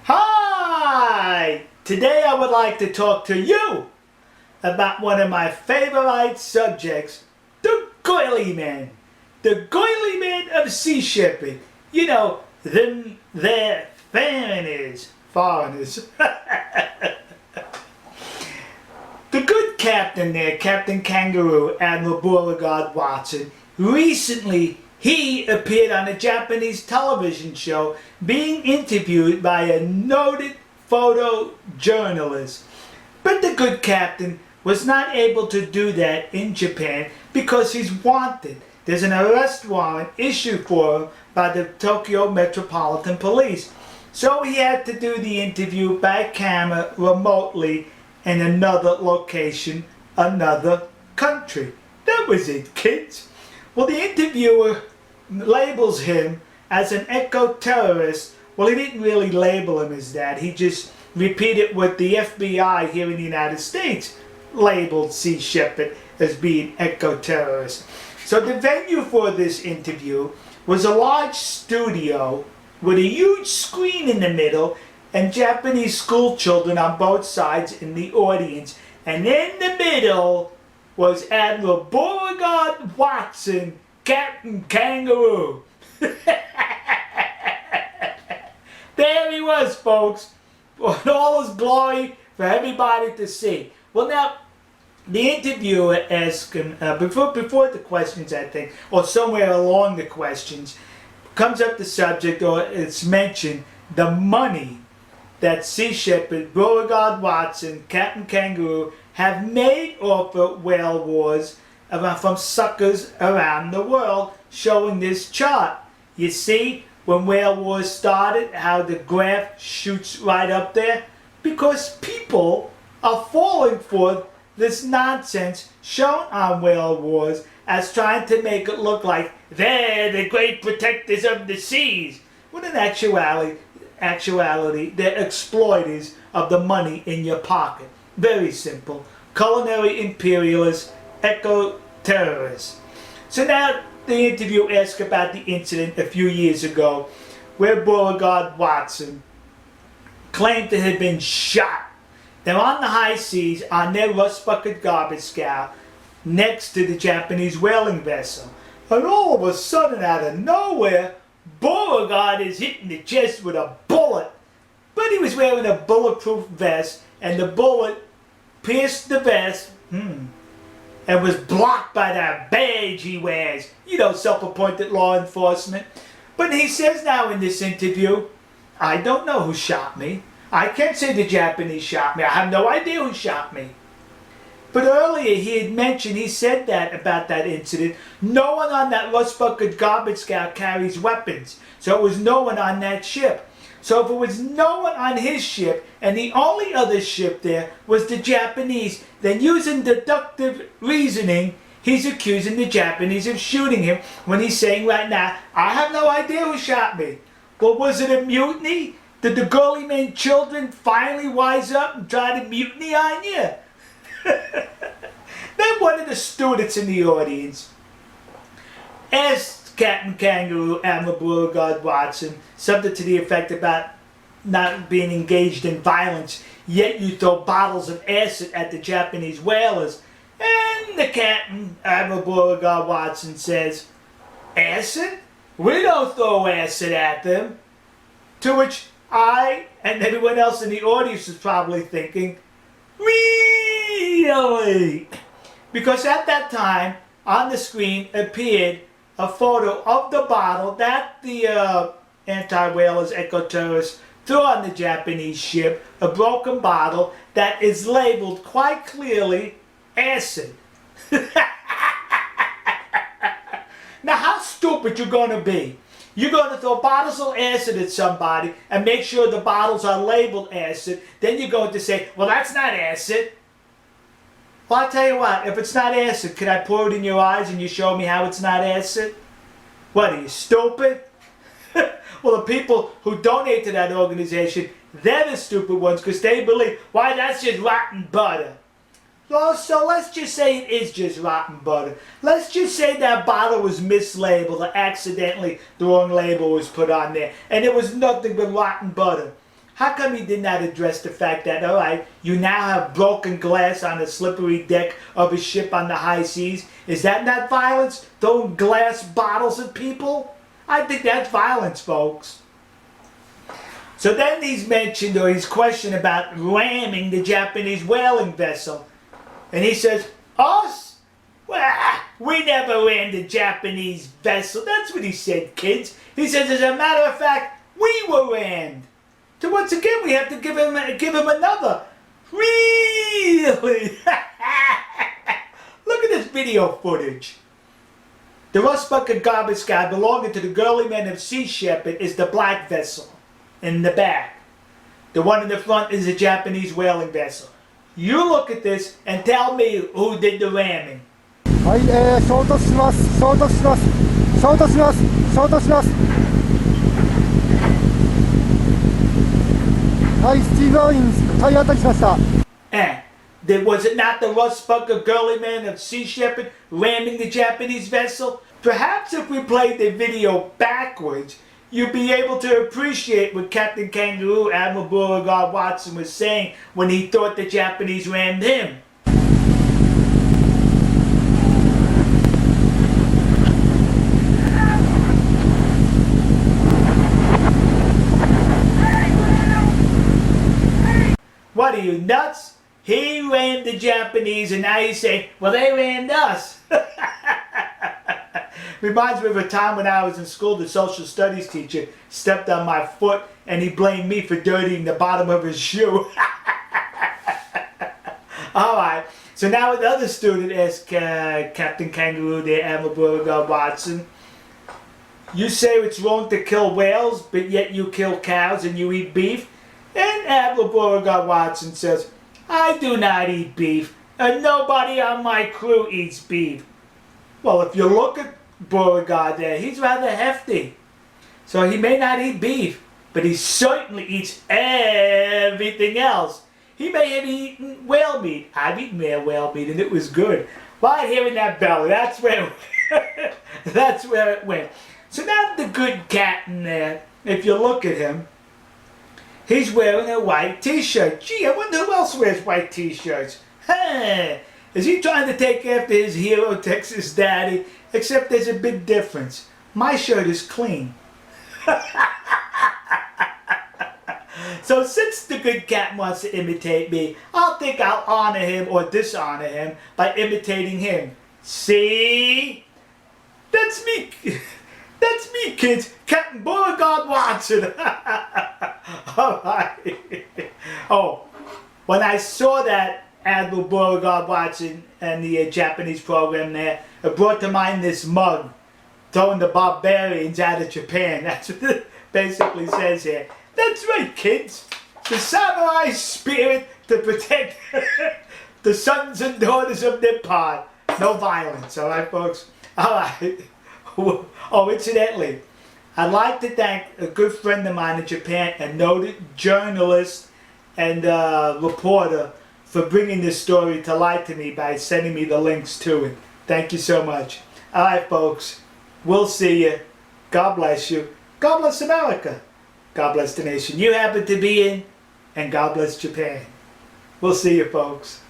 Hi! Today I would like to talk to you about one of my favorite subjects, the goily man. The goily man of sea shipping. You know, they're foreigners. The good captain there, Captain Kangaroo, Admiral Beauregard Watson, recently he appeared on a Japanese television show being interviewed by a noted photojournalist. But the good captain was not able to do that in Japan because he's wanted. There's an arrest warrant issued for him by the Tokyo Metropolitan Police. So he had to do the interview by camera remotely in another location, another country. That was it, kids. Well, the interviewer labels him as an eco-terrorist. Well, he didn't really label him as that. He just repeated what the FBI here in the United States labeled Sea Shepherd as being eco-terrorist. So the venue for this interview was a large studio with a huge screen in the middle and Japanese school children on both sides in the audience. And in the middle was Admiral Beauregard Watson, Captain Kangaroo. There he was, folks, in all his glory for everybody to see. Well, now, the interviewer asked him, before the questions, I think, or somewhere along the questions, comes up the subject, or it's mentioned, the money that Sea Shepherd, Beauregard Watson, Captain Kangaroo have made off of whale wars from suckers around the world, showing this chart. You see, when whale wars started, how the graph shoots right up there? Because people are falling for this nonsense shown on whale wars as trying to make it look like they're the great protectors of the seas, when in actuality they're exploiters of the money in your pocket. Very simple. Culinary imperialists, eco-terrorists. So now the interview asked about the incident a few years ago where Beauregard Watson claimed to have been shot. They're on the high seas on their rust bucket garbage scow next to the Japanese whaling vessel. And all of a sudden, out of nowhere, Beauregard is hit in the chest with a bullet. But he was wearing a bulletproof vest, and the bullet pierced the vest and was blocked by that badge he wears. You know, self-appointed law enforcement. But he says now in this interview, I don't know who shot me. I can't say the Japanese shot me. I have no idea who shot me. But earlier he had mentioned, he said that about that incident, no one on that rust bucket garbage scow carries weapons. So it was no one on that ship. So if it was no one on his ship, and the only other ship there was the Japanese, then using deductive reasoning, he's accusing the Japanese of shooting him when he's saying right now, I have no idea who shot me. Well, was it a mutiny? Did the girly man children finally wise up and try to mutiny on you? Then one of the students in the audience asked Captain Kangaroo, Admiral Beauregard Watson, something to the effect about not being engaged in violence, yet you throw bottles of acid at the Japanese whalers. And the captain, Admiral Beauregard Watson, says, acid? We don't throw acid at them. To which I and everyone else in the audience is probably thinking, really? Because at that time, on the screen appeared a photo of the bottle that the anti-whalers, eco-terrorists, threw on the Japanese ship, a broken bottle that is labeled quite clearly acid. Now, how stupid you going to be? You're going to throw bottles of acid at somebody and make sure the bottles are labeled acid. Then you're going to say, well, that's not acid. Well, I'll tell you what, if it's not acid, could I pour it in your eyes and you show me how it's not acid? What, are you stupid? Well, the people who donate to that organization, they're the stupid ones because they believe, why, that's just rotten butter. Well, so let's just say it is just rotten butter. Let's just say that bottle was mislabeled or accidentally the wrong label was put on there and it was nothing but rotten butter. How come he did not address the fact that, all right, you now have broken glass on the slippery deck of a ship on the high seas? Is that not violence? Throwing glass bottles at people? I think that's violence, folks. So then he's mentioned, or he's questioned about ramming the Japanese whaling vessel. And he says, us? Well, we never rammed the Japanese vessel. That's what he said, kids. He says, as a matter of fact, we were rammed. So once again, we have to give him another. Really? Look at this video footage. The rust bucket garbage guy belonging to the girly men of Sea Shepherd is the black vessel in the back. The one in the front is a Japanese whaling vessel. You look at this and tell me who did the ramming. はい、衝突します。衝突します。衝突します。衝突します。はい、スティーブ・アウィン体当たりしました。Was it not the rust bucket girly man of Sea Shepherd ramming the Japanese vessel? Perhaps if we played the video backwards, you'd be able to appreciate what Captain Kangaroo Admiral Beauregard Watson was saying when he thought the Japanese rammed him. What are you, nuts? He rammed the Japanese and now he's saying, well, they rammed us. Reminds me of a time when I was in school, the social studies teacher stepped on my foot and he blamed me for dirtying the bottom of his shoe. Alright, so now the other student asked Captain Kangaroo there, Admiral Beauregard Watson, you say it's wrong to kill whales, but yet you kill cows and you eat beef? And Admiral Beauregard Watson says, I do not eat beef, and nobody on my crew eats beef. Well, if you look at Beauregard there, he's rather hefty. So he may not eat beef, but he certainly eats everything else. He may have eaten whale meat. I've eaten whale meat, and it was good. Right here in that belly, that's where that's where it went. So now the good cat in there, if you look at him, he's wearing a white t-shirt. Gee, I wonder who else wears white t-shirts. Huh. Is he trying to take after his hero Texas daddy? Except there's a big difference. My shirt is clean. So since the good cat wants to imitate me, I'll think I'll honor him or dishonor him by imitating him. See? That's me. That's me, kids. Captain Beauregard Watson. Alright. Oh, when I saw that Admiral Beauregard Watson and the Japanese program there, it brought to mind this mug, throwing the barbarians out of Japan. That's what it basically says here. That's right, kids. The samurai spirit to protect the sons and daughters of Nippon. No violence, alright, folks? Alright. Oh, incidentally, I'd like to thank a good friend of mine in Japan, a noted journalist and reporter, for bringing this story to light to me by sending me the links to it. Thank you so much. Alright, folks. We'll see you. God bless you. God bless America. God bless the nation you happen to be in. And God bless Japan. We'll see you, folks.